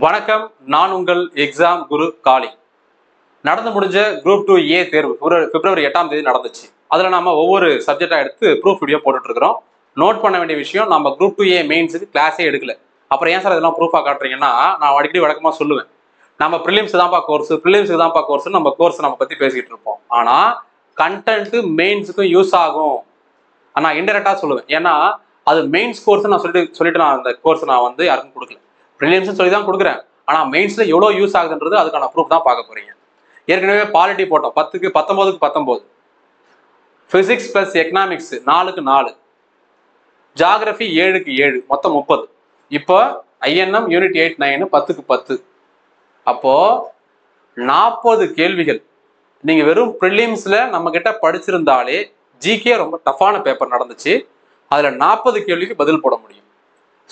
வணக்கம். நான் உங்கள் எக்ஸாம் குரு காளி. நடந்து முடிஞ்ச குரூப் 2A தேர்வு பிப்ரவரி 8ஆம் தேதி நடந்துச்சு. அதில் நாம ஒவ்வொரு சப்ஜெக்டா எடுத்து ப்ரூஃப் வீடியோ போட்டுட்டு இருக்கிறோம். நோட் பண்ண வேண்டிய விஷயம், நம்ம குரூப் 2A மெயின்ஸுக்கு கிளாஸே எடுக்கல. அப்புறம் ஏன் சார் இதெல்லாம் ப்ரூஃபாக காட்டுறீங்கன்னா, நான் அடிக்கடி வழக்கமாக சொல்லுவேன், நம்ம ப்ரிலிம்ஸ் தான்ப்பா கோர்ஸ், ப்ரிலிம்ஸுக்கு தான்ப்பா கோர்ஸ், நம்ம கோர்ஸ் நம்ம பற்றி பேசிக்கிட்டு இருப்போம். ஆனால் கண்டென்ட் மெயின்ஸுக்கும் யூஸ் ஆகும். நான் இன்டெரக்டா சொல்லுவேன். ஏன்னா அது மெயின்ஸ் கோர்ஸ் நான் சொல்லிட்டு நான் அந்த கோர்ஸ் நான் வந்து யாருக்கும் கொடுக்கல. ப்ரிலிம்ஸ் சொல்லி தான் கொடுக்குறேன். ஆனா மெயின்ஸ்ல எவ்வளவு யூஸ் ஆகுதுன்றது அதுக்கான ப்ரூஃப் தான் பார்க்க போறீங்க. ஏற்கனவே பாலிட்டி போட்டோம் 10க்கு 19க்கு 19, பிசிக்ஸ் பிளஸ் எக்கனாமிக்ஸ் 4க்கு 4, ஜியாகிரபி 7க்கு 7, மொத்தம் 30. இப்போ INM யூனிட் 8 9 10க்கு 10. அப்போ 40 கேள்விகள் நீங்க வெறும் ப்ரிலிம்ஸ்ல நம்ம கிட்ட படிச்சிருந்தாலே, ஜிகே ரொம்ப டஃப்பான பேப்பர் நடந்துச்சு, அதுல 40 கேள்விக்கு பதில் போட முடியும்.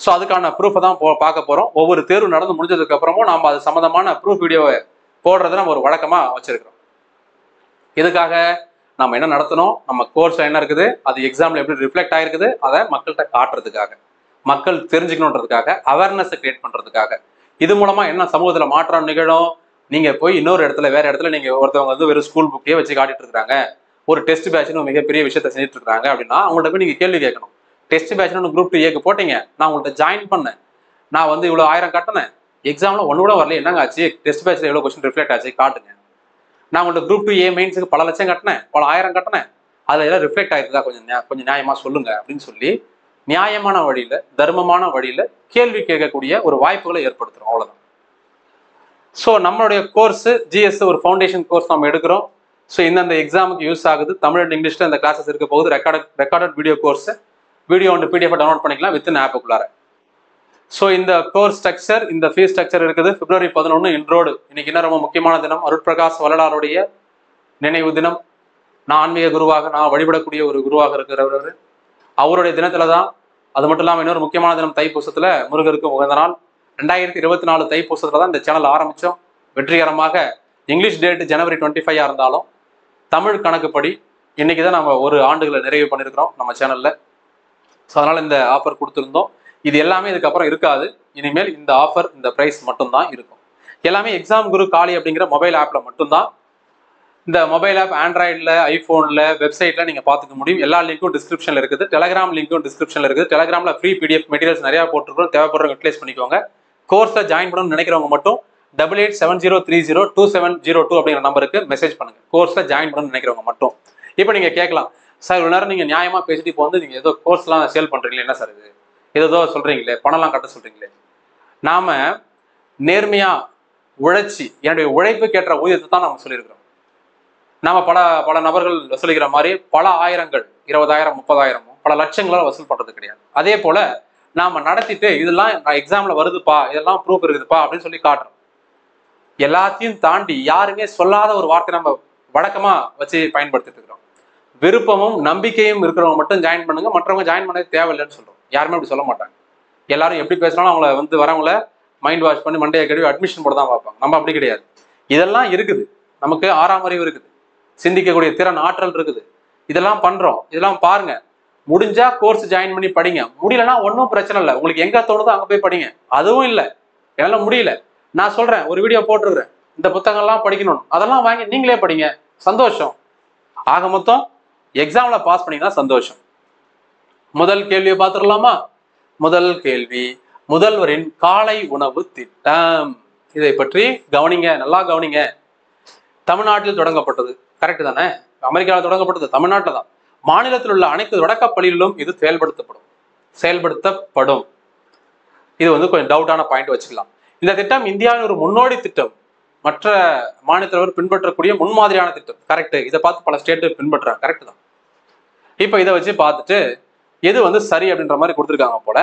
ஸோ அதுக்கான ப்ரூஃபை தான் பார்க்க போறோம். ஒவ்வொரு தேர்வு நடந்து முடிஞ்சதுக்கு அப்புறமும் நாம அது சம்பந்தமான ப்ரூஃப் வீடியோவை போடுறதை நம்ம ஒரு வழக்கமா வச்சிருக்கிறோம். இதுக்காக நம்ம என்ன நடத்தணும், நம்ம கோர்ஸ்ல என்ன இருக்குது, அது எக்ஸாம்ல எப்படி ரிஃப்ளெக்ட் ஆயிருக்குது, அதை மக்கள்கிட்ட காட்டுறதுக்காக, மக்கள் தெரிஞ்சுக்கணுன்றதுக்காக, அவேர்னஸ் கிரியேட் பண்றதுக்காக. இது மூலமா என்ன சமூகத்துல மாற்றம் நிகழும். நீங்க போய் இன்னொரு இடத்துல, வேற இடத்துல நீங்க ஒருத்தவங்க வந்து வெறும் ஸ்கூல் புக்கே வச்சு காட்டிட்டு இருக்காங்க, ஒரு டெஸ்ட் பேட்ச்னு மிகப்பெரிய விஷயத்த செஞ்சுட்டு இருக்காங்க அப்படின்னா, அவங்கள்ட்ட போய் நீங்க கேள்வி கேட்கணும். டெஸ்ட் பேட்ச்னு குரூப் 2Aக்கு போட்டீங்க, நான் உங்கள்கிட்ட ஜாயின் பண்ணேன், நான் வந்து இவ்வளவு 1000 கட்டினேன், எக்ஸாம்ல ஒன்னு கூட வரல, என்னங்க ஆச்சு, டெஸ்ட் பேட்ச்ல எவ்வளவு கொஸ்டின் ரிஃப்ளெக்ட் ஆச்சு காட்டுங்க. நான் உங்கள்கிட்ட குரூப் 2A மெயின்ஸுக்கு பல லட்சம் கட்டினேன், பல 1000 கட்டினேன், அதுல எல்லாம் ரிஃப்ளெக்ட் ஆயிருக்குதா, கொஞ்சம் நியாயமா சொல்லுங்க அப்படின்னு சொல்லி நியாயமான வழியில, தர்மமான வழியில கேள்வி கேட்கக்கூடிய ஒரு வாய்ப்புகளை ஏற்படுத்துறோம். அவ்வளவுதான். ஸோ நம்மளுடைய கோர்ஸ் GS ஒரு ஃபவுண்டேஷன் கோர்ஸ் நம்ம எடுக்கிறோம். ஸோ இந்த எக்ஸாமுக்கு யூஸ் ஆகுது. தமிழ் அண்ட் இங்கிலீஷ்ல இந்த கிளாஸஸ் இருக்க போகுது. ரெக்கார்டட் வீடியோ கோர்ஸ், வீடியோ ஒன்று PDF டவுன்லோட் பண்ணிக்கலாம் வித்தின் ஆப்புக்குள்ளார. ஸோ இந்த கோர்ஸ் ஸ்ட்ரக்சர், இந்த ஃபீஸ் ஸ்ட்ரக்சர் இருக்குது. பிப்ரவரி 11 இன்றோடு. இன்னைக்கு என்ன ரொம்ப முக்கியமான தினம், அருட்பிரகாஷ் வள்ளலாருடைய நினைவு தினம். நான் ஆன்மீக குருவாக, நான் வழிபடக்கூடிய ஒரு குருவாக இருக்கிறவர். அவருடைய தினத்துல தான். அது மட்டும் இல்லாமல் இன்னொரு முக்கியமான தினம் தைப்பூசத்துல முருகருக்கு உகந்த நாள். 2024 தைப்பூசத்துல தான் இந்த சேனல் ஆரம்பிச்சோம். வெற்றிகரமாக இங்கிலீஷ் டேட் ஜனவரி 25 இருந்தாலும் தமிழ் கணக்குப்படி இன்னைக்கு தான் நம்ம ஒரு ஆண்டுகளை நிறைவு பண்ணியிருக்கிறோம் நம்ம சேனல்ல. ஸோ அதனால இந்த ஆஃபர் கொடுத்துருந்தோம். இது எல்லாமே இதுக்கப்புறம் இருக்காது. இனிமேல் இந்த ஆஃபர், இந்த ப்ரைஸ் மட்டும்தான் இருக்கும். எல்லாமே எக்ஸாம் குரு காளி அப்படிங்கிற மொபைல் ஆப்ல மட்டும்தான். இந்த மொபைல் ஆப் ஆண்ட்ராய்டில், ஐஃபோனில், வெப்சைட்ல நீங்க பார்த்துக்க முடியும். எல்லா லிங்க்கும் டிஸ்கிரிப்ஷன்ல இருக்குது. டெலகிராம் லிங்க்கும் டிஸ்கிரிப்ஷன்ல இருக்குது. டெலகிராம்ல ஃப்ரீ PDF மெட்டீரியல்ஸ் நிறைய போட்டுருக்கோம். தேவைப்படுறவங்க யூட்டிலைஸ் பண்ணிக்கோங்க. கோர்ஸ்ல ஜாயின் பண்ணணும்னு நினைக்கிறவங்க மட்டும் 8870302702 அப்படிங்கிற நம்பருக்கு மெசேஜ் பண்ணுங்க. கோர்ஸ்ல ஜாயின் பண்ணணும்னு நினைக்கிறவங்க மட்டும். இப்போ நீங்க கேட்கலாம், சார் இவ்வளவு நேரம் நீங்க நியாயமா பேசிட்டு இப்போ வந்து நீங்க ஏதோ கோர்ஸ்லாம் சேல் பண்றீங்களே, என்ன சார் இது, ஏதோ சொல்றீங்களே, பணம்லாம் கட்ட சொல்றீங்களே. நாம நேர்மையா உழைச்சி, என்னுடைய உழைப்புக்கு ஏற்ற ஊதியத்தை தான் நம்ம சொல்லியிருக்கிறோம். நாம பல நபர்கள் வசூலிக்கிற மாதிரி பல ஆயிரங்கள், 20,000 30,000 பல லட்சங்களால் வசூல் பண்றது கிடையாது. அதே போல நாம நடத்திட்டு இதெல்லாம் எக்ஸாம்ல வருதுப்பா, இதெல்லாம் ப்ரூஃப் இருக்குதுப்பா அப்படின்னு சொல்லி காட்டுறோம். எல்லாத்தையும் தாண்டி யாருமே சொல்லாத ஒரு வார்த்தை நம்ம வழக்கமா வச்சு பயன்படுத்திட்டு இருக்கிறோம். விருப்பமும் நம்பிக்கையும் இருக்கிறவங்க மட்டும் ஜாயின் பண்ணுங்க, மற்றவங்க ஜாயின் பண்ண தேவையில்லைன்னு சொல்றோம். யாருமே அப்படி சொல்ல மாட்டாங்க. எல்லாரும் எப்படி பேசினாலும் அவங்கள வந்து வரவங்கள மைண்ட் வாஷ் பண்ணி மண்டையை கழுவி அட்மிஷன் போட தான் பார்ப்பாங்க. நம்ம அப்படி கிடையாது. இதெல்லாம் இருக்குது. நமக்கு 6ஆம் அறிவு இருக்குது, சிந்திக்கக்கூடிய திறன், ஆற்றல் இருக்குது. இதெல்லாம் பண்றோம். இதெல்லாம் பாருங்க. முடிஞ்சா கோர்ஸ் ஜாயின் பண்ணி படிங்க. முடியலன்னா ஒன்றும் பிரச்சனை இல்லை. உங்களுக்கு எங்க தோணுதோ அங்க போய் படிங்க. அதுவும் இல்லை, என்னால முடியல, நான் சொல்றேன், ஒரு வீடியோ போட்டுருக்கிறேன், இந்த புத்தகம்லாம் படிக்கணும், அதெல்லாம் வாங்கி நீங்களே படிங்க, சந்தோஷம். ஆக மொத்தம் எக்ஸாம்ல பாஸ் பண்ணீங்கன்னா சந்தோஷம். முதல் கேள்வியை பார்த்துடலாமா? முதல் கேள்வி, முதல்வரின் காலை உணவு திட்டம். இதை பற்றி கவனிங்க, நல்லா கவனிங்க. தமிழ்நாட்டில் தொடங்கப்பட்டது, கரெக்ட் தானே? அமெரிக்காவில் தொடங்கப்பட்டது, தமிழ்நாட்டில் தான். மாநிலத்தில் உள்ள அனைத்து தொடக்கப் பள்ளிகளிலும் இது செயல்படுத்தப்படும். இது வந்து கொஞ்சம் டவுட்டான பாயிண்ட் வச்சுக்கலாம். இந்த திட்டம் இந்தியாவின் ஒரு முன்னோடி திட்டம், மற்ற மாநிலத்தவர் பின்பற்றக்கூடிய முன்மாதிரியான திட்டம், கரெக்ட். இதை பார்த்து பல ஸ்டேட்டு பின்பற்றுறாங்க, கரெக்ட் தான். இப்போ இதை வச்சு பார்த்துட்டு எது வந்து சரி அப்படின்ற மாதிரி கொடுத்துருக்காங்க போல.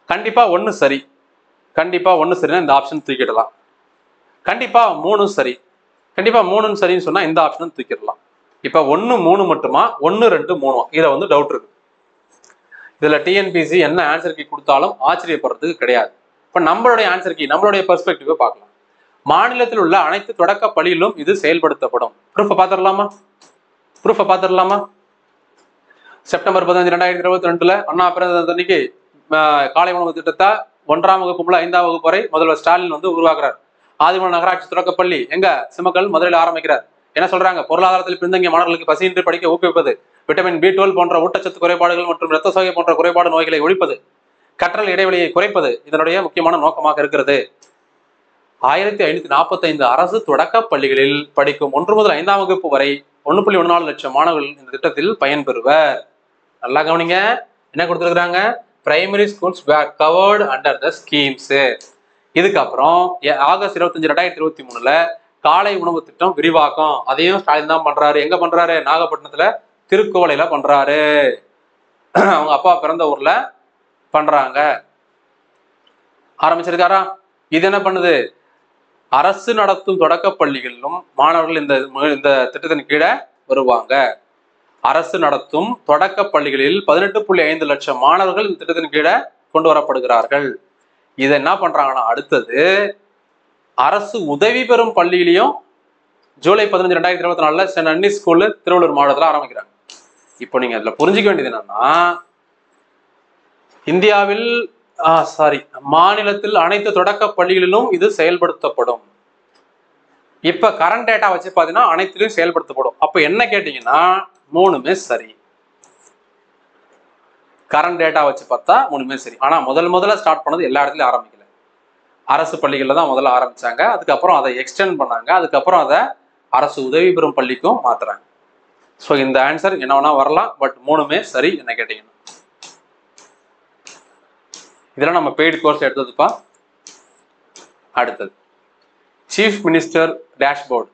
கண்டிப்பா ஒன்று சரி, கண்டிப்பா ஒன்று சரின்னா இந்த ஆப்ஷன் தூக்கிடலாம். கண்டிப்பா 3 சரி, கண்டிப்பா 3 சரின்னு சொன்னா இந்த ஆப்ஷன் தூக்கிடலாம். இப்ப 1 3 மட்டுமா, 1 2 3? இதை வந்து டவுட் இருக்கு. இதுல TNPSC என்ன ஆன்சர் கீ கொடுத்தாலும் ஆச்சரியப்படுறதுக்கு கிடையாது. இப்ப நம்மளுடைய ஆன்சர் கீ, நம்மளுடைய பெர்ஸ்பெக்டிவ் பார்க்கலாம். மாநிலத்தில் உள்ள அனைத்து தொடக்க பள்ளியிலும் இது செயல்படுத்தப்படும். ப்ரூஃபை பார்த்துடலாமா? செப்டம்பர் 15 2022 அண்ணா பிறந்த அன்னைக்கு காலை உணவு திட்டத்தை 1ஆம் வகுப்பு முதல் 5ஆம் வகுப்பு வரை முதல்வர் ஸ்டாலின் வந்து உருவாக்குறார். ஆதிமூலம் நகராட்சி தொடக்கப்பள்ளி எங்க சிமக்கல் மதுரையில் ஆரம்பிக்கிறார். என்ன சொல்றாங்க? பொருளாதாரத்தில் பின்தங்கிய மாணவர்களுக்கு பசியின்றி படிக்க ஊக்குவிப்பது, விட்டமின் B12 போன்ற ஊட்டச்சத்து குறைபாடுகள் மற்றும் இரத்த சோகை போன்ற குறைபாடு நோய்களை ஒழிப்பது, கற்றல் இடைவெளியை குறைப்பது இதனுடைய முக்கியமான நோக்கமாக இருக்கிறது. 1545 அரசு தொடக்க பள்ளிகளில் படிக்கும் 1 முதல் 5ஆம் வகுப்பு வரை 1.14 லட்சம் மாணவர்கள் இந்த திட்டத்தில் பயன்பெறுவர். நல்லா கவனிங்க, என்ன கொடுத்துருக்காங்க? Primary schools were covered under the schemes. இதுக்கப்புறம் ஆகஸ்ட் 25, 2023 காலை உணவு திட்டம் விரிவாக்கம். அதையும் ஸ்டாலின் தான் பண்றாரு. எங்க பண்றாரு? நாகப்பட்டினத்துல திருக்குவளையில பண்றாரு. அவங்க அப்பா பிறந்த ஊர்ல பண்றாங்க. ஆரம்பிச்சிருக்காரா? இது என்ன பண்ணுது? அரசு நடத்தும் தொடக்க பள்ளிகளிலும் மாணவர்கள் இந்த திட்டத்தின் கீழே வருவாங்க. அரசு நடத்தும் தொடக்க பள்ளிகளில் 18.5 லட்சம் மாணவர்கள் இந்த திட்டத்தின் கீழே கொண்டு வரப்படுகிறார்கள். இதை என்ன பண்றாங்கன்னா, அடுத்தது அரசு உதவி பெறும் பள்ளியிலையும் ஜூலை 15, 2024 சென்ட் அன்னீஸ் ஸ்கூல்ல திருவள்ளூர் மாவட்டத்தில் ஆரம்பிக்கிறாங்க. இப்போ நீங்க அதுல புரிஞ்சுக்க வேண்டியது என்னன்னா, இந்தியாவில் மாநிலத்தில் அனைத்து தொடக்க பள்ளிகளிலும் இது செயல்படுத்தப்படும். இப்ப கரண்ட் டேட்டா வச்சு பாத்தீங்கன்னா அனைத்திலும் செயல்படுத்தப்படும். அப்ப என்ன கேட்டீங்கன்னா, மூணுமே சரி. கரண்ட் டேட்டா வச்சு பார்த்தா மூணுமே சரி. ஆனா முதல்ல ஸ்டார்ட் பண்ணது எல்லா இடத்துலயும் ஆரம்பிக்கல. அரசு பள்ளிகள்ல தான் முதல்ல ஆரம்பிச்சாங்க. அதுக்கப்புறம் அதை எக்ஸ்டெண்ட் பண்ணாங்க. அதுக்கப்புறம் அதை அரசு உதவி பெறும் பள்ளிக்கும் மாத்துறாங்க. ஸோ இந்த ஆன்சர் என்ன வேணா வரலாம், பட் மூணுமே சரி என்ன கேட்டீங்கன்னா. இதெல்லாம் நம்ம பெய்டு கோர்ஸ் எடுத்ததுப்பா. அடுத்தது சீஃப் மினிஸ்டர் டேஷ்போர்டு.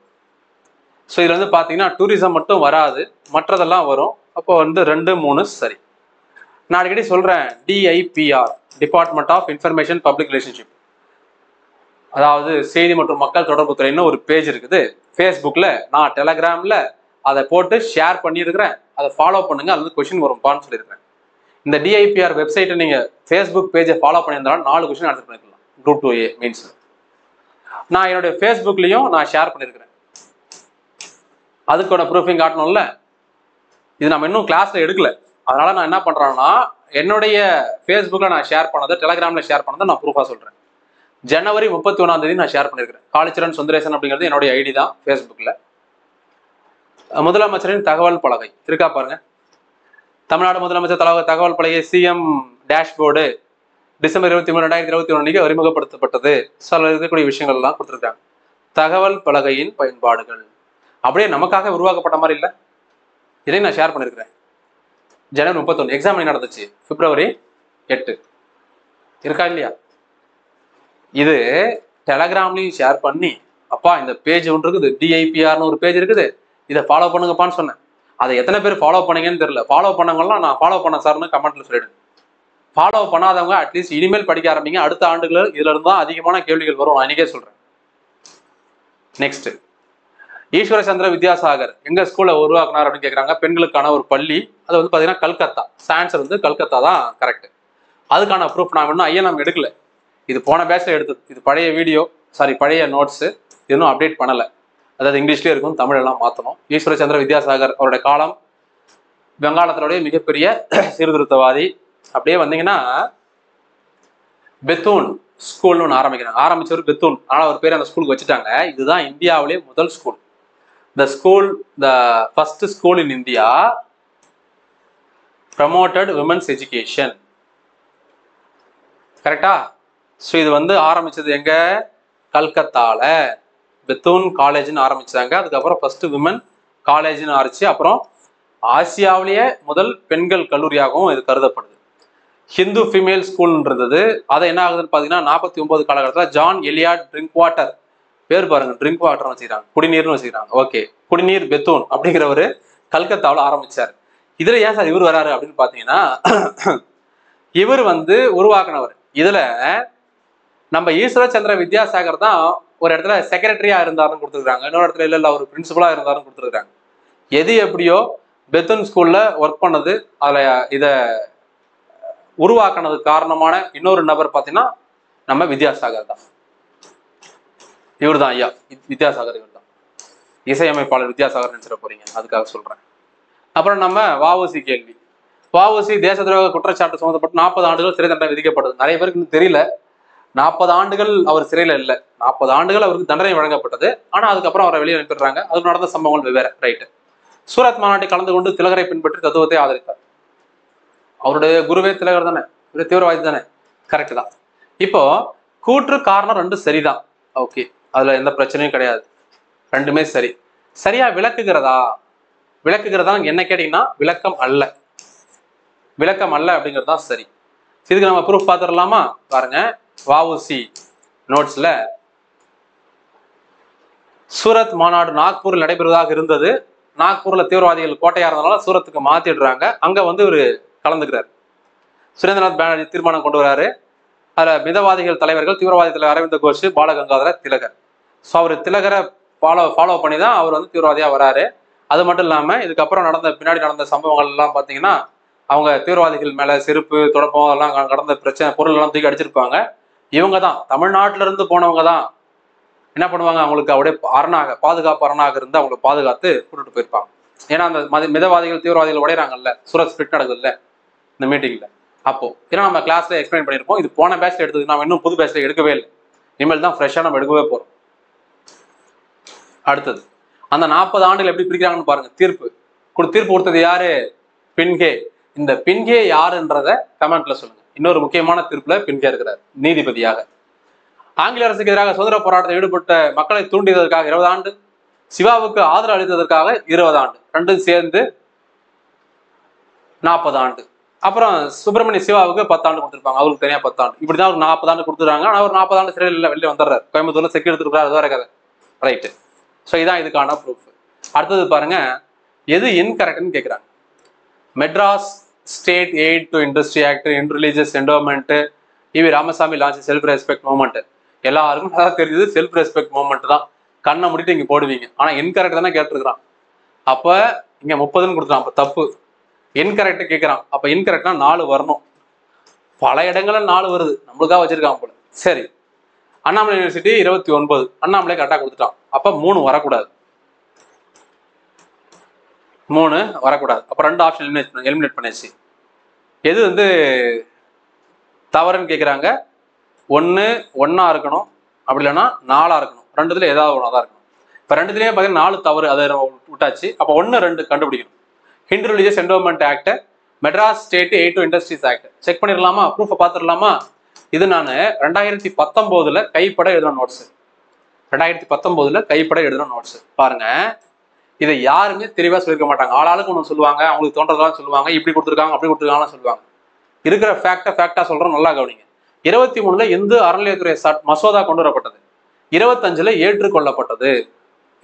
ஸோ இதுல வந்து பாத்தீங்கன்னா டூரிசம் மட்டும் வராது, மற்றதெல்லாம் வரும். அப்போ வந்து 2, 3 சரி. நான் அடிக்கடி சொல்றேன், DIPR department of information public relationship, அதாவது செய்தி மற்றும் மக்கள் தொடர்பு துறைன்னு ஒரு பேஜ் இருக்குது ஃபேஸ்புக்ல. நான் டெலகிராம்ல அதை போட்டு ஷேர் பண்ணியிருக்கிறேன். அதை ஃபாலோ பண்ணுங்க, அது வந்து கொஸ்டின் வரும்பான்னு சொல்லியிருக்கேன். இந்த DIPR வெப்சைட்டை நீங்க ஃபேஸ்புக் பேஜை ஃபாலோ பண்ணியிருந்தாலும் 4 கொஸ்டின் ஆன்சர் பண்ணிருக்கலாம் குரூப் 2A மீன்ஸ். நான் என்னுடைய ஃபேஸ்புக்லயும் நான் ஷேர் பண்ணியிருக்கிறேன். அதுக்கோட ப்ரூஃபிங் காட்டணும்ல. இது நம்ம இன்னும் கிளாஸ்ல எடுக்கல. அதனால நான் என்ன பண்றேன்னா, என்னுடைய ஃபேஸ்புக்ல நான் ஷேர் பண்ணதை, டெலகிராம்ல ஷேர் பண்ணதை நான் ப்ரூஃபா சொல்றேன். ஜனவரி 31 நான் ஷேர் பண்ணியிருக்கிறேன். காளிச்சரன் சுந்தரேசன் அப்படிங்கிறது என்னுடைய ஐடி தான் ஃபேஸ்புக்ல. முதலமைச்சரின் தகவல் பலகை இருக்கா பாருங்க. தமிழ்நாடு முதலமைச்சர் தகவல் பலகை CM டேஷ்போர்டு டிசம்பர் 23, 2021 அன்னைக்கு அறிமுகப்படுத்தப்பட்டது. சில இருக்கக்கூடிய விஷயங்கள் எல்லாம் கொடுத்துருக்காங்க. தகவல் பலகையின் பயன்பாடுகள் அப்படியே நமக்காக உருவாக்கப்பட்ட மாதிரி இல்லை. இதையும் நான் ஷேர் பண்ணியிருக்கிறேன். ஜனவரி 31 எக்ஸாம் நடந்துச்சு. பிப்ரவரி 8 இருக்கா இல்லையா? இது டெலகிராம்லையும் ஷேர் பண்ணி, அப்பா இந்த பேஜ் ஒன்று இருக்குது, DIPRன்னு ஒரு பேஜ் இருக்குது, இதை ஃபாலோ பண்ணுங்கப்பான்னு சொன்னேன். அதை எத்தனை பேர் ஃபாலோ பண்ணீங்கன்னு தெரியல. ஃபாலோ பண்ணவங்கலாம் நான் ஃபாலோ பண்ண சார்னு கமெண்ட்ல சொல்லிடுங்க. ஃபாலோ பண்ணாதவங்க அட்லீஸ்ட் இனிமேல் படிக்க ஆரம்பிங்க. அடுத்த ஆண்டுகள் இதுல இருந்து தான் அதிகமான கேள்விகள் வரும். நான் இன்னைக்கே சொல்றேன். நெக்ஸ்ட், ஈஸ்வர சந்திர வித்யாசாகர் எங்க ஸ்கூல்ல உருவாக்குனார் அப்படின்னு கேட்குறாங்க. பெண்களுக்கான ஒரு பள்ளி. அது வந்து பாத்தீங்கன்னா கல்கத்தா. ஆன்சர் வந்து கல்கத்தா தான் கரெக்ட். அதுக்கான ப்ரூஃப் நான் இன்னும் ஐஎன்எம் எடுக்கல. இது போன பேட்ச்ல எடுத்தது. இது பழைய வீடியோ, பழைய நோட்ஸ். இன்னும் அப்டேட் பண்ணல. அதாவது இங்கிலீஷ்லேயே இருக்கும், தமிழ் எல்லாம் மாற்றணும். ஈஸ்வர சந்திர வித்யாசாகர் அவருடைய காலம் வங்காளத்தினுடைய மிகப்பெரிய சீர்திருத்தவாதி. அப்படியே வந்தீங்கன்னா பெத்தூன் ஸ்கூல்னு ஒன்று ஆரம்பிச்சவர் பெத்தூன். ஆனால் அவர் பேர் அந்த ஸ்கூலுக்கு வச்சுட்டாங்க. இதுதான் இந்தியாவிலே முதல் school. The first school in India promoted women's education. கரெக்டா? ஸோ இது வந்து ஆரம்பிச்சது எங்க? கல்கத்தால பெத்தூன் காலேஜ்னு ஆரம்பிச்சாங்க. அதுக்கப்புறம் ஃபர்ஸ்ட் விமன் காலேஜ்னு ஆரம்பிச்சு, அப்புறம் ஆசியாவிலேயே முதல் பெண்கள் கல்லூரியாகவும் இது கருதப்படுது. ஹிந்து ஃபீமேல் ஸ்கூல்ன்றது அதை என்ன ஆகுதுன்னு பார்த்தீங்கன்னா 49 காலகட்டத்தில் ஜான் எலியாட் ட்ரிங்க் வாட்டர், பேர் பாருங்க, ட்ரிங்க் வாட்டர்னு வச்சுக்கிறாங்க, குடிநீர்னு வச்சுக்கிறாங்க. ஓகே, குடிநீர் பெத்தூன் அப்படிங்கிறவர் கல்கத்தாவில் ஆரம்பிச்சார். இதுல ஏன் சார் இவர் வராரு அப்படின்னு பார்த்தீங்கன்னா, இவர் வந்து உருவாக்குனவர். இதுல நம்ம ஈஸ்வர சந்திர வித்யாசாகர் தான் ஒரு இடத்துல செக்ரட்டரியா இருந்தாருன்னு கொடுத்துருக்காங்க. இன்னொரு இடத்துல இல்ல ஒரு பிரின்சிபலா இருந்தாருன்னு கொடுத்துருக்காங்க. எது எப்படியோ பெத்தூன் ஸ்கூல்ல ஒர்க் பண்ணது, அதுல இத உருவாக்குனது காரணமான இன்னொரு நபர் பார்த்தீங்கன்னா நம்ம வித்யாசாகர் தான். இவர் தான் ஐயா வித்யாசாகர். இவர் தான் இசையமைப்பாளர் வித்யாசாகர் நினைச்சிட போறீங்க, அதுக்காக சொல்றேன். அப்புறம் நம்ம வஉசி கேள்வி. வஉசி தேச துரோக குற்றச்சாட்டு சம்பந்தப்பட்டு 40 ஆண்டுகள் சிறை தண்டனை விதிக்கப்படுது. நிறைய பேருக்கு இன்னும் தெரியல. 40 ஆண்டுகள் அவர் சிறையில இல்லை, 40 ஆண்டுகள் அவருக்கு தண்டனை வழங்கப்பட்டது. ஆனா அதுக்கப்புறம் அவரை வெளியே அனுப்பிடுறாங்க. அதுக்கு நடந்த சம்பவங்கள் வெவ்வேறு. ரைட்டு. சூரத் மாநாட்டில் கலந்து கொண்டு திலகரை பின்பற்றி தத்துவத்தை ஆதரித்தார். அவருடைய குருவே திலகர் தானே, தீவிரவாதி தானே, கரெக்ட் தான். இப்போ கூற்று காரணம் ரெண்டும் சரிதான், ஓகே, அதுல எந்த பிரச்சனையும் கிடையாது, ரெண்டுமே சரி. சரியா விளக்குகிறதா? விளக்குகிறதா என்ன கேட்டீங்கன்னா விளக்கம் அல்ல, விளக்கம் அல்ல அப்படிங்கிறது தான் சரி. இதுக்கு நம்ம ப்ரூஃப் பார்த்துடலாமா? பாருங்க, வஉசி நோட்ஸ்ல சூரத் மாநாடு நாக்பூரில் நடைபெறுவதாக இருந்தது. நாக்பூர்ல தீவிரவாதிகள் கோட்டையா இருந்தனால சூரத்துக்கு மாத்திடுறாங்க. அங்க வந்து ஒரு கலந்துக்கிறார். சுரேந்திரநாத் பானர்ஜி தீர்மானம் கொண்டு வராரு. அதுல மிதவாதிகள் தலைவர்கள் தீவிரவாதி தலைவர் அரவிந்த கோஷ், பாலகங்காதர திலகர். ஸோ அவர் திலகரை ஃபாலோ பண்ணி தான் அவர் வந்து தீவிரவாதியா வராரு. அது மட்டும் இல்லாம இதுக்கப்புறம் பின்னாடி நடந்த சம்பவங்கள் எல்லாம் பாத்தீங்கன்னா அவங்க தீவிரவாதிகள் மேல செருப்பு தொடப்பம் எல்லாம் கடந்த பிரச்சனை பொருள் எல்லாம் தூக்கி அடிச்சிருப்பாங்க. இவங்க தான் தமிழ்நாட்டில இருந்து போனவங்க தான் என்ன பண்ணுவாங்க, அவங்களுக்கு அப்படியே அரணாக பாதுகாப்பு அரணாக இருந்து அவங்களை பாதுகாத்து கூட்டிட்டு போயிருப்பாங்க. ஏன்னா அந்த மிதவாதிகள் தீவிரவாதிகள் உடையறாங்கல்ல, சூரத் ஸ்பிரிட் நடக்குதுல்ல இந்த மீட்டிங்ல. அப்போ ஏன்னா நம்ம கிளாஸ்ல எக்ஸ்பிளைன் பண்ணியிருப்போம். இது போன பேட்ச்ல எடுத்தது, நம்ம இன்னும் புது பேட்ச்ல எடுக்கவே இல்லை. இனிமேல் தான் ஃப்ரெஷ்ஷா நம்ம எடுக்கவே போறோம். அடுத்தது அந்த 40 ஆண்டுகள் எப்படி பிரிக்கிறாங்கன்னு பாருங்க. தீர்ப்பு கொடுத்தது யாரு? பின்கே. இந்த பின்கே யாருன்றத கமெண்ட்ல சொல்லுங்க. இன்னொரு முக்கியமான தீர்ப்புல பின்கே இருக்கிறார் நீதிபதியாக. ஆங்கில அரசுக்கு எதிராக சுதந்திர போராட்டத்தில் ஈடுபட்ட மக்களை தூண்டியதற்காக 20 ஆண்டு, சிவாவுக்கு ஆதரவு அளித்ததற்காக 20 ஆண்டு, ரெண்டும் சேர்ந்து 40 ஆண்டு. அப்புறம் சுப்பிரமணிய சிவாவுக்கு 10 ஆண்டு கொடுத்துருப்பாங்க, அவருக்கு தனியா 10 ஆண்டு. இப்படிதான் ஒரு 40 ஆண்டு கொடுத்துருக்காங்க. ஆனா ஒரு 40 ஆண்டு சிறையில் வெளியே வந்துடுறாரு. கோயம்புத்தூர்ல செக் எடுத்துருக்காரு, அது வேற கதை. ரைட்டு. ஸோ இதான் இதுக்கான ப்ரூஃப். அடுத்தது பாருங்க, எது இன்கரெக்ட்னு கேட்குறாங்க. Madras state aid to industry act, in religious endowment, E V Ramasamy launch self respect movement. எல்லாருக்கும் நல்லா தெரியுது செல்ஃப் ரெஸ்பெக்ட் மூவ்மெண்ட் தான். கண்ணை முடிட்டு இங்க போடுவீங்க. ஆனா இன்கரெக்ட் தானே கேட்டிருக்கிறான். அப்ப இங்க 30ன்னு கொடுத்துறான், அப்ப தப்பு. இன்கரெக்ட் கேட்கிறான், அப்ப இன்கரெக்ட்னா 4 வரணும். பல இடங்கள்ல 4 வருது, நம்மளுக்காக வச்சிருக்கான் போல. சரி, அண்ணாமலை யூனிவர்சிட்டி 29, அண்ணாமலை கரெக்டா கொடுத்துட்டான். அப்ப 3 வரக்கூடாது, 3 வரக்கூடாது. அப்ப 2 ஆப்ஷன் எலிமினேட் பண்ணியாச்சு. எது வந்து தவறுன்னு கேட்குறாங்க. 1 1 இருக்கணும், அப்படி இல்லைன்னா 4 இருக்கணும். ரெண்டுத்துல ஏதாவது ஒன்றா தான் இருக்கணும். இப்போ ரெண்டுத்துலேயே பார்த்தீங்கன்னா 4 தவறு, அதை விட்டாச்சு. அப்போ 1 2 கண்டுபிடிக்கணும். Hindu religious endowment act, Madras state aid to industries act. Check பண்ணிடலாமா? ப்ரூஃபை பார்த்துடலாமா? இது நான் 2019 கைப்பட எழுதின நோட்ஸ். 2019 கைப்பட எழுதின நோட்ஸ் பாருங்க. இதை யாருமே தெளிவா சொல்லியிருக்க மாட்டாங்க. ஆளாளுக்கு ஒன்று சொல்லுவாங்க, அவங்களுக்கு தோன்றதெல்லாம் சொல்லுவாங்க, இப்படி கொடுத்துருக்காங்க அப்படி கொடுத்துருக்காங்கன்னு சொல்லுவாங்க. இருக்கிற ஃபேக்டா சொல்றோம், நல்லா கவனிங்க. 23 இந்து அறநிலையத்துறை மசோதா கொண்டு வரப்பட்டது. 25 ஏற்றுக்கொள்ளப்பட்டது.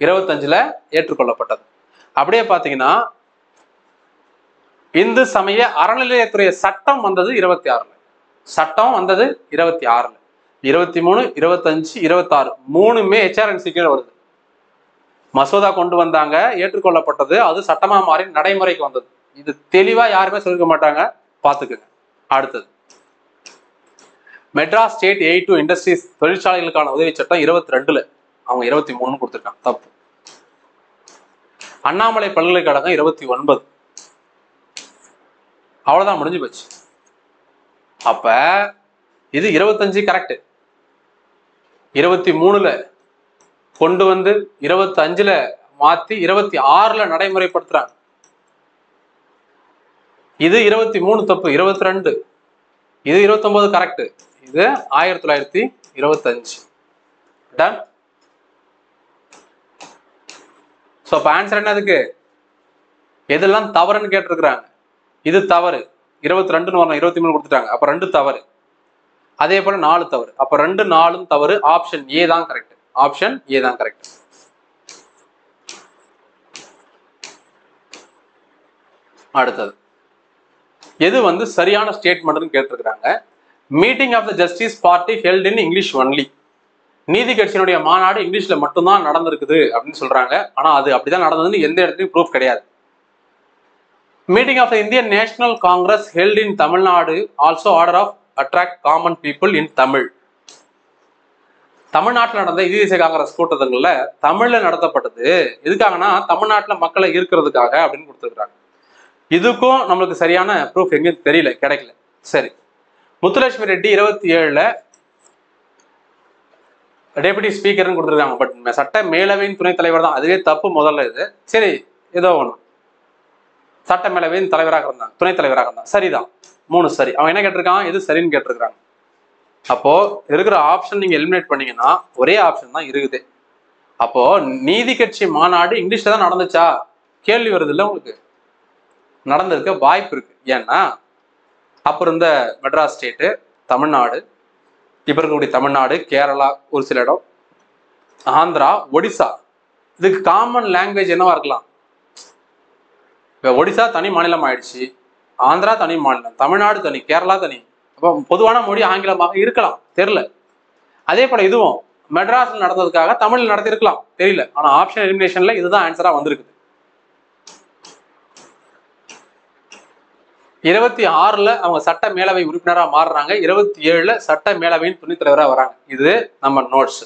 25 ஏற்றுக்கொள்ளப்பட்டது. அப்படியே பாத்தீங்கன்னா இந்து சமய அறநிலையத்துறை சட்டம் வந்தது 26. சட்டம் வந்தது 26. 23, 25, 26 மூணுமே HRNC கீழே வருது. மசோதா கொண்டு வந்தாங்க, ஏற்றுக்கொள்ளப்பட்டது, அது சட்டமா மாறி நடைமுறைக்கு வந்தது. இது தெளிவா யாருமே சொல்லிக்க மாட்டாங்க, பாத்துக்குங்க. அடுத்தது Madras state aid to industries, தொழிற்சாலைகளுக்கான உதவி சட்டம் 22, அவங்க 23 கொடுத்துருக்காங்க, தப்பு. அண்ணாமலை பல்கலைக்கழகம் 29, அவ்வளவுதான், முடிஞ்சு போச்சு. அப்ப இது 25 கரெக்ட். 23 கொண்டு வந்து 25 மாத்தி 26 நடைமுறைப்படுத்துறாங்க. இது 23 தப்பு, 22. இது 29 கரெக்ட். இது 1925. டன். சோ அப்ப ஆன்சர் என்னதுக்கு? எதெல்லாம் தவறுன்னு கேட்டிருக்கிறாங்க. இது தவறு, 22 வரணும், 23 கொடுத்துட்டாங்க, அப்ப 2 தவறு. அதே போல 4 தவறு, அப்ப 2 4 தவறு. ஆப்ஷன் ஏ தான் கரெக்ட். ஆப்ஷன் ஏ தான் கரெக்ட். அடுத்தது எது வந்து சரியான ஸ்டேட்மெண்ட்னு கேட்டிருக்கிறாங்க. Meeting of the justice party held in English only. நீதி கட்சியினுடைய மாநாடு இங்கிலீஷ்ல மட்டும்தான் நடந்திருக்குது அப்படின்னு சொல்றாங்க. ஆனா அது அப்படிதான் நடந்ததுன்னு எந்த இடத்துலையும் ப்ரூஃப் கிடையாது. Meeting of the Indian national congress held in Tamil Nadu also order of attract common people in Tamil. தமிழ்நாட்டில் நடந்த இந்திய தேசிய காங்கிரஸ் கூட்டங்கள்ல தமிழ்ல நடத்தப்பட்டது. எதுக்காகனா தமிழ்நாட்டில் மக்களை ஈர்க்கிறதுக்காக அப்படின்னு கொடுத்துருக்காங்க. இதுக்கும் நம்மளுக்கு சரியான ப்ரூஃப் எங்கேயும் தெரியல, கிடைக்கல. சரி, முத்துலட்சுமி ரெட்டி 27 டெபுட்டி ஸ்பீக்கர்னு கொடுத்துருக்காங்க. பட் சட்ட மேலவையின் துணைத் தலைவர் தான், அதுவே தப்பு முதல்ல. இது சரி, ஏதோ ஒன்று சட்ட மேலவையின் தலைவராக இருந்தாங்க, துணைத் தலைவராக இருந்தாங்க, சரிதான். 3 சரி. அவன் என்ன கேட்டிருக்கான், எது சரின்னு கேட்டிருக்காங்க. அப்போ இருக்கிற ஆப்ஷன் நீங்க எலிமினேட் பண்ணீங்கன்னா ஒரே ஆப்ஷன் தான் இருக்குது. அப்போ நீதி கட்சி மாநாடு இங்கிலீஷ்ல தான் நடந்துச்சா கேள்வி வருது இல்ல உங்களுக்கு? நடந்திருக்க வாய்ப்பு இருக்கு. ஏன்னா அப்ப இருந்த மெட்ராஸ் ஸ்டேட்டு, தமிழ்நாடு, இப்ப இருக்கக்கூடிய தமிழ்நாடு, கேரளா, ஒரு சில இடம், ஆந்திரா, ஒடிசா, இதுக்கு காமன் லாங்குவேஜ் என்னவா இருக்கலாம்? இப்ப ஒடிசா தனி மாநிலம் ஆயிடுச்சு, ஆந்திரா தனி மாநிலம், தமிழ்நாடு தனி, கேரளா தனி. அப்போ பொதுவான மொழி ஆங்கிலமாக இருக்கலாம், தெரியல. அதே போல இதுவும் மெட்ராஸ்ல நடந்ததுக்காக தமிழ்ல நடத்திருக்கலாம், தெரியல. ஆனா ஆப்ஷன் எலிமினேஷன்ல இதுதான் ஆன்சரா வந்திருக்கு. 26ல அவங்க சட்ட மேலவை உறுப்பினராக மாறுறாங்க, 27ல சட்ட மேலவையின் துணைத் தலைவராக வராங்க. இது நம்ம நோட்ஸ்,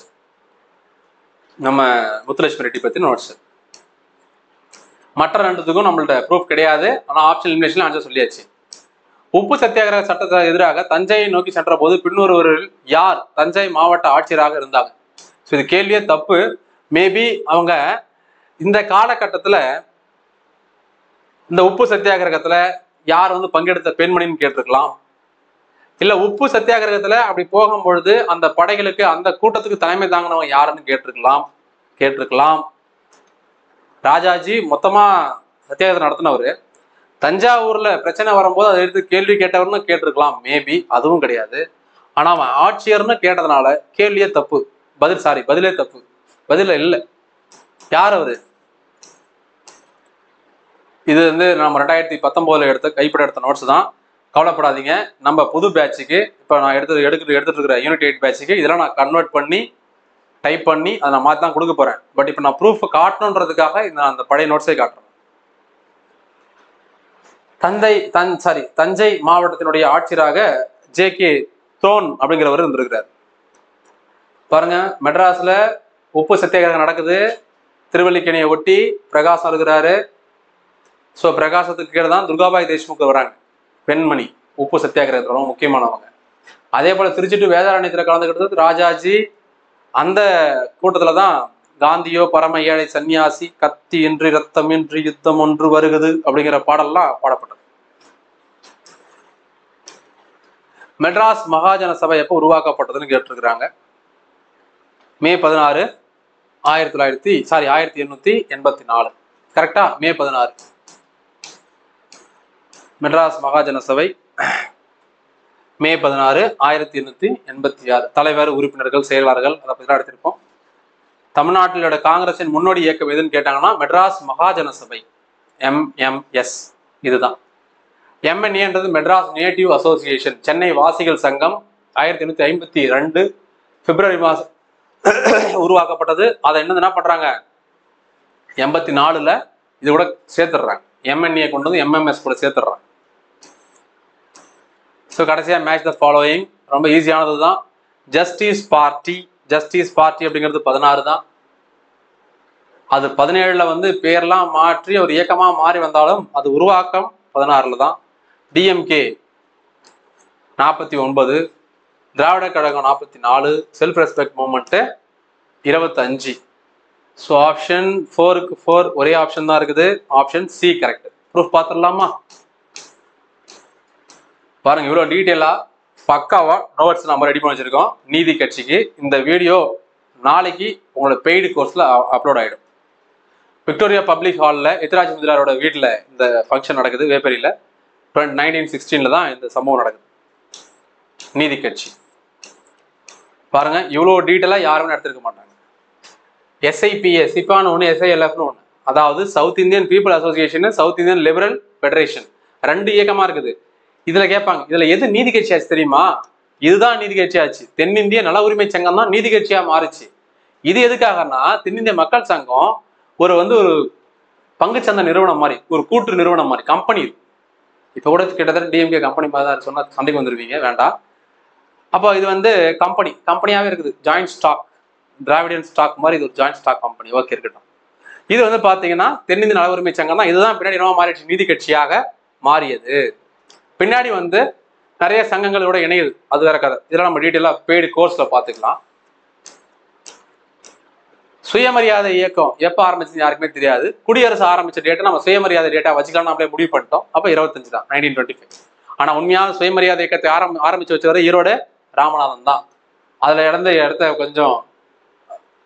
நம்ம முத்துலட்சுமி ரெட்டி பத்தி நோட்ஸ். மற்ற ரெண்டுத்துக்கும் நம்மள்ட்ட ப்ரூஃப் கிடையாது. ஆனா ஆப்ஷன் எலிமினேஷன்ல ஆன்சர் சொல்லியாச்சு. உப்பு சத்தியாகிரக சட்டத்துக்கு எதிராக தஞ்சையை நோக்கி சென்ற போது பின்வருவரில் யார் தஞ்சை மாவட்ட ஆட்சியராக இருந்தாங்க? ஸோ இது கேள்வியே தப்பு. மேபி அவங்க இந்த காலகட்டத்துல இந்த உப்பு சத்தியாகிரகத்துல யார் வந்து பங்கெடுத்த பெண்மணின்னு கேட்டிருக்கலாம். இல்ல உப்பு சத்தியாகிரகத்துல அப்படி போகும்பொழுது அந்த படைகளுக்கு, அந்த கூட்டத்துக்கு தலைமை தாங்கினவங்க யாருன்னு கேட்டிருக்கலாம். ராஜாஜி மொத்தமா சத்தியாகிரகம் நடத்தினவரு, தஞ்சாவூர்ல பிரச்சனை வரும்போது அதை எடுத்து கேள்வி கேட்டவர்னு கேட்டிருக்கலாம். மேபி அதுவும் கிடையாது. ஆனா அவன் ஆட்சியர்னு கேட்டதுனால கேள்வியே தப்பு, பதிலே தப்பு, பதில இல்லை. யார் அவரு? இது வந்து நம்ம 2019 கைப்பட எடுத்த நோட்ஸ் தான். கவலைப்படாதீங்க. நம்ம புது பேட்சுக்கு இப்போ நான் எடுத்துட்டு இருக்கிற யூனிட் 8 பேட்சுக்கு இதெல்லாம் நான் கன்வெர்ட் பண்ணி டைப் பண்ணி அதை நான் மாற்றி தான் கொடுக்க போறேன். பட் இப்போ நான் ப்ரூஃப் காட்டணுன்றதுக்காக நான் அந்த பழைய நோட்ஸை காட்டுறேன். தஞ்சை மாவட்டத்தினுடைய ஆட்சியராக ஜே.கே. தோன் அப்படிங்கிறவர் இருந்திருக்கிறார். பாருங்க, மெட்ராஸ்ல உப்பு சத்தியாகிரகம் நடக்குது, திருவல்லிக்கேணியை ஒட்டி பிரகாசம் இருக்கிறாரு. ஸோ பிரகாசத்துக்கு கீழே தான் துர்காபாய் தேஷ்முக் வராங்க, பெண்மணி, உப்பு சத்தியாகிரகத்தில் ரொம்ப முக்கியமானவங்க. அதே போல திருச்சி டு வேதாரண்யத்தில் கலந்துக்கிட்டது ராஜாஜி. அந்த கூட்டத்துல தான் காந்தியோ பரம ஏழை சன்னியாசி, கத்தி இன்றி ரத்தம் இன்றி யுத்தம் ஒன்று வருகுது அப்படிங்கிற பாடல்லாம் பாடப்பட்டது. மெட்ராஸ் மகாஜன சபை எப்போ உருவாக்கப்பட்டதுன்னு கேட்டிருக்கிறாங்க. மே 16, 1884. கரெக்டா? மே 16 மெட்ராஸ் மகாஜன சபை மே 16, 1886. தலைவர், உறுப்பினர்கள், செயலாளர்கள் அதை பற்றி எடுத்திருப்போம். தமிழ்நாட்டிலோட காங்கிரசின் முன்னோடி இயக்கம் எதுன்னு கேட்டாங்கன்னா மெட்ராஸ் மகாஜன சபை, MMS. இதுதான். MNA Madras native association, Chennai வாசிகள் சங்கம். 1852 பிப்ரவரி மாதம் உருவாக்கப்பட்டது. அதை என்ன பண்றாங்க, 84ல இது கூட சேர்த்துடுறாங்க. MNA கொண்டு வந்து MMS கூட சேர்த்துடுறாங்க. ஸோ கடைசியா மேட்ச் த ஃபாலோயிங், ரொம்ப ஈஸியானது தான். ஜஸ்டிஸ் பார்ட்டி அப்படிங்கிறது 16 தான். அது 17ல வந்து பேர்லாம் மாற்றி ஒரு இயக்கமா மாறி வந்தாலும் அது உருவாக்கம் 16ல தான். DMK 49, Dravida Kazhagam 44, self respect movement 25. So option 4க்கு 4 ஒரே ஆப்ஷன் தான் இருக்குது. Option C correct. ப்ரூஃப் பார்த்துடலாமா? பாருங்க, இவ்வளோ டீட்டெயிலா பக்காவா நோட்ஸ் நம்ம ரெடி பண்ணி வச்சிருக்கோம். நீதி கட்சிக்கு இந்த வீடியோ நாளைக்கு உங்களோட பெய்டு கோர்ஸ்ல அப்லோட் ஆயிடும். விக்டோரியா பப்ளிக் ஹாலில் எத்திராஜ் முதலியாரோட வீட்டில் இந்த ஃபங்க்ஷன் நடக்குது, வேப்பரியில். 1916 தான் இந்த சம்பவம் நடக்குது. நீதி கட்சி பாருங்க, இவ்வளோ டீட்டெயிலாக யாருமே எடுத்திருக்க மாட்டாங்க. SIPA சிப்பான்னு ஒன்று, SILFன்னு ஒன்று. அதாவது south Indian people association, south Indian liberal federation, 2 இயக்கமா இருக்குது. இதுல கேட்பாங்க, இதுல எது நீதி கட்சி ஆச்சு தெரியுமா? இதுதான் நீதி கட்சி ஆச்சு. தென்னிந்திய நல உரிமை சங்கம் தான் நீதி கட்சியா மாறுச்சு. இது எதுக்காகனா, தென்னிந்திய மக்கள் சங்கம் ஒரு பங்குச்சந்தை நிறுவனம் மாதிரி, ஒரு கூட்டு நிறுவனம் மாதிரி, கம்பெனி. இப்ப கூட கிட்டத்தட்ட டிஎம்கே கம்பெனி மாதிரி தான் சொன்னா சண்டைக்கு வந்துருவீங்க, வேண்டாம். அப்போ இது கம்பெனியாவே இருக்குது. ஜாயிண்ட் ஸ்டாக், டிராவிடியன் ஸ்டாக் மாதிரி இது ஒரு ஜாயிண்ட் ஸ்டாக் கம்பெனி. ஓகே, இருக்கட்டும். இது பாத்தீங்கன்னா தென்னிந்திய நல உரிமை சங்கம் தான். இதுதான் பின்னாடி என்னவா மாறிடுச்சு, நீதி கட்சியாக மாறியது. பின்னாடி நிறைய சங்கங்களோட இணையுது, அது வேற கதை. இதெல்லாம் நம்ம டீட்டெயிலா பெய்டு கோர்ஸ்ல பாத்துக்கலாம். சுயமரியாதை இயக்கம் எப்போ ஆரம்பிச்சுன்னு யாருக்குமே தெரியாது. குடியரசு ஆரம்பிச்ச டேட்டை நம்ம சுயமரியாதை டேட்டா வச்சுக்கலாம் நம்மளே முடிவு பண்ணிட்டோம். அப்போ 25 தான், 1925. ஆனா உண்மையான சுயமரியாதை இயக்கத்தை ஆரம்பிச்சு வச்சவரை ஈரோடு ராமநாதன் தான். அதுல இடத்த கொஞ்சம்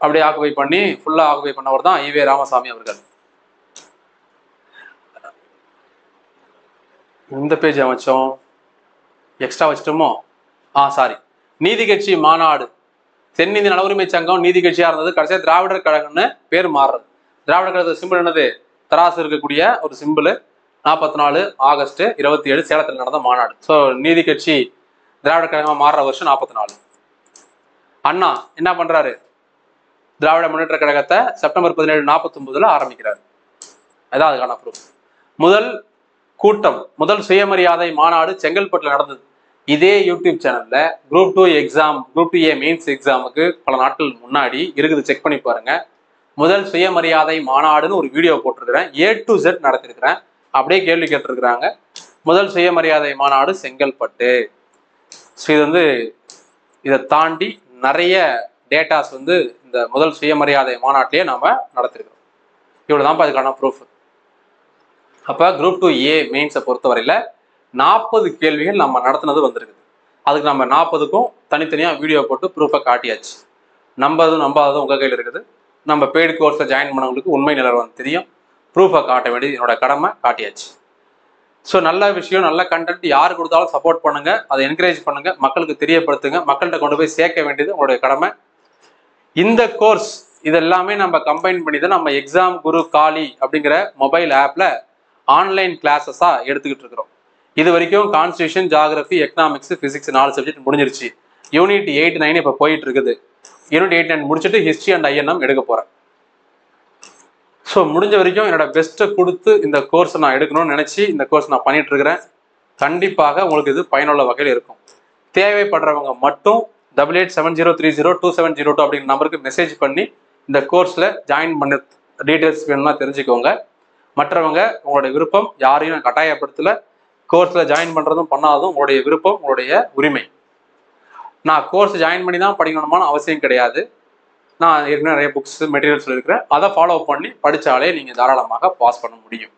அப்படியே ஆக்குபை பண்ணி ஃபுல்லா ஆக்குபை பண்ணவர் தான் ஈவே ராமசாமி அவர்கள். இந்த பேஜ் அமைச்சோம், எக்ஸ்ட்ரா வச்சிட்டோமோ? சாரி. நீதி கட்சி மாநாடு, தென்னிந்திய நல உரிமை சங்கம் நீதி கட்சியா இருந்தது, கடைசியா திராவிடர் கழகம்னு பேர் மாறுறது. திராவிடர் கழகத்து சிம்பிள் என்னது? தராசு இருக்கக்கூடிய ஒரு சிம்பிள். 44 ஆகஸ்ட் 27 சேலத்தில் நடந்த மாநாடு. ஸோ நீதி கட்சி திராவிடர் கழகமா மாறுற வருஷம் 44. அண்ணா என்ன பண்றாரு? திராவிட முன்னேற்ற கழகத்தை செப்டம்பர் 17 49 ஆரம்பிக்கிறாரு. அதான் அதுக்கான ப்ரூஃப். முதல் கூட்டம், முதல் சுயமரியாதை மாநாடு செங்கல்பட்டுல நடந்தது. இதே யூடியூப் சேனல்ல group 2 exam, group 2A mains எக்ஸாமுக்கு பல நாட்கள் முன்னாடி இருக்குது, செக் பண்ணி பாருங்க. முதல் சுயமரியாதை மாநாடுன்னு ஒரு வீடியோ போட்டிருக்கிறேன், A to Z நடத்திருக்கிறேன். அப்படியே கேள்வி கேட்டிருக்கிறாங்க. முதல் சுயமரியாதை மாநாடு செங்கல்பட்டு. ஸோ இது இதை தாண்டி நிறைய டேட்டாஸ் இந்த முதல் சுயமரியாதை மாநாட்டிலேயே நாம நடத்திருக்கிறோம். இவ்வளவுதான் அதுக்கான ப்ரூஃப். அப்ப குரூப் 2A மெயின்ஸை பொறுத்தவரையில 40 கேள்விகள் நம்ம நடத்தினது வந்திருக்குது. அதுக்கு நம்ம 40க்கும் தனித்தனியா வீடியோ போட்டு ப்ரூஃபை காட்டியாச்சு. நம்பாததும் உங்க கையில் இருக்குது. நம்ம பெய்டு கோர்ஸை ஜாயின் பண்ணவங்களுக்கு உண்மை நிலவரம் தெரியும். ப்ரூஃபை காட்ட வேண்டியது என்னோட கடமை, காட்டியாச்சு. ஸோ நல்ல விஷயம், நல்ல கண்டென்ட் யார் கொடுத்தாலும் சப்போர்ட் பண்ணுங்க, அதை என்கரேஜ் பண்ணுங்க, மக்களுக்கு தெரியப்படுத்துங்க, மக்கள்கிட்ட கொண்டு போய் சேர்க்க வேண்டியது உங்களுடைய கடமை. இந்த கோர்ஸ் இதெல்லாமே நம்ம கம்பைன் பண்ணி தான் நம்ம எக்ஸாம் குரு காலி அப்படிங்கிற மொபைல் ஆப்ல ஆன்லைன் கிளாஸஸா எடுத்துக்கிட்டு இருக்கிறோம். இது வரைக்கும் constitution, geography, economics, physics 4 subject முடிஞ்சிருச்சு. யூனிட் 8, 9 இப்போ போயிட்டு இருக்குது. யூனிட் 8, 9 முடிச்சுட்டு ஹிஸ்ட்ரி அண்ட் INM எடுக்க போறேன். ஸோ முடிஞ்ச வரைக்கும் என்னோட பெஸ்ட்டை கொடுத்து இந்த கோர்ஸை நான் எடுக்கணும்னு நினைச்சு இந்த கோர்ஸ் நான் பண்ணிட்டு இருக்கிறேன். கண்டிப்பாக உங்களுக்கு இது பயனுள்ள வகையில் இருக்கும். தேவைப்படுறவங்க மட்டும் 8870302702 அப்படிங்கிற நம்பருக்கு மெசேஜ் பண்ணி இந்த கோர்ஸ்ல ஜாயின் பண்ண டீட்டெயில்ஸ் வேணும்னா தெரிஞ்சுக்கோங்க. மற்றவங்க உங்களுடைய விருப்பம், யாரையும் நான் கட்டாயப்படுத்தல. கோர்ஸ்ல ஜாயின் பண்றதும் பண்ணாததும் உங்களுடைய விருப்பம், உங்களுடைய உரிமை. நான் கோர்ஸ் ஜாயின் பண்ணி தான் படிக்கணுமான அவசியம் கிடையாது. நான் ஏற்கனவே நிறைய புக்ஸ் மெட்டீரியல்ஸ் இருக்கிறேன், அதை ஃபாலோ பண்ணி படிச்சாலே நீங்க தாராளமாக பாஸ் பண்ண முடியும்.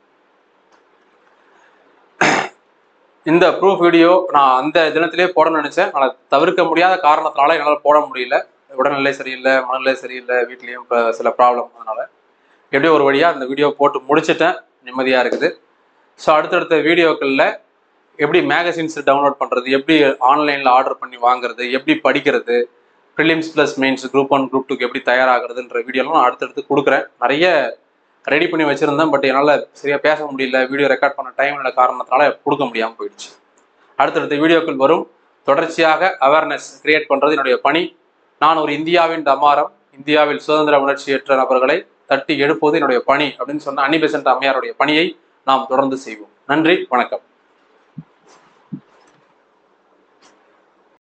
இந்த ப்ரூஃப் வீடியோ நான் அந்த தினத்திலே போடணும்னு நினைச்சேன். ஆனால் தவிர்க்க முடியாத காரணத்தினால என்னால் போட முடியல. உடல்நிலை சரியில்லை, மனநிலை சரியில்லை, வீட்லேயும் சில ப்ராப்ளம். அதனால எப்படியோ ஒரு வழியாக இந்த வீடியோ போட்டு முடிச்சுட்டேன், நிம்மதியாக இருக்குது. ஸோ அடுத்தடுத்த வீடியோக்களில் எப்படி மேகசின்ஸ் டவுன்லோட் பண்ணுறது, எப்படி ஆன்லைனில் ஆர்டர் பண்ணி வாங்குறது, எப்படி படிக்கிறது, prelims plus mains group 1 group 2க்கு எப்படி தயாராகிறதுன்ற வீடியோலாம் நான் அடுத்தடுத்து கொடுக்குறேன். நிறைய ரெடி பண்ணி வச்சுருந்தேன், பட் என்னால் சரியாக பேச முடியல, வீடியோ ரெக்கார்ட் பண்ண டைம் காரணத்தினால கொடுக்க முடியாமல் போயிடுச்சு. அடுத்தடுத்த வீடியோக்கள் வரும். தொடர்ச்சியாக அவேர்னஸ் கிரியேட் பண்ணுறது என்னுடைய பணி. நான் ஒரு இந்தியாவின் டமாரம், இந்தியாவில் சுதந்திர உணர்ச்சியற்ற நபர்களை தட்டி எழுப்புவது என்னுடைய பணி அப்படின்னு சொன்ன அன்னி பெசன்ட் அம்மையாருடைய பணியை நாம் தொடர்ந்து செய்வோம். நன்றி, வணக்கம்.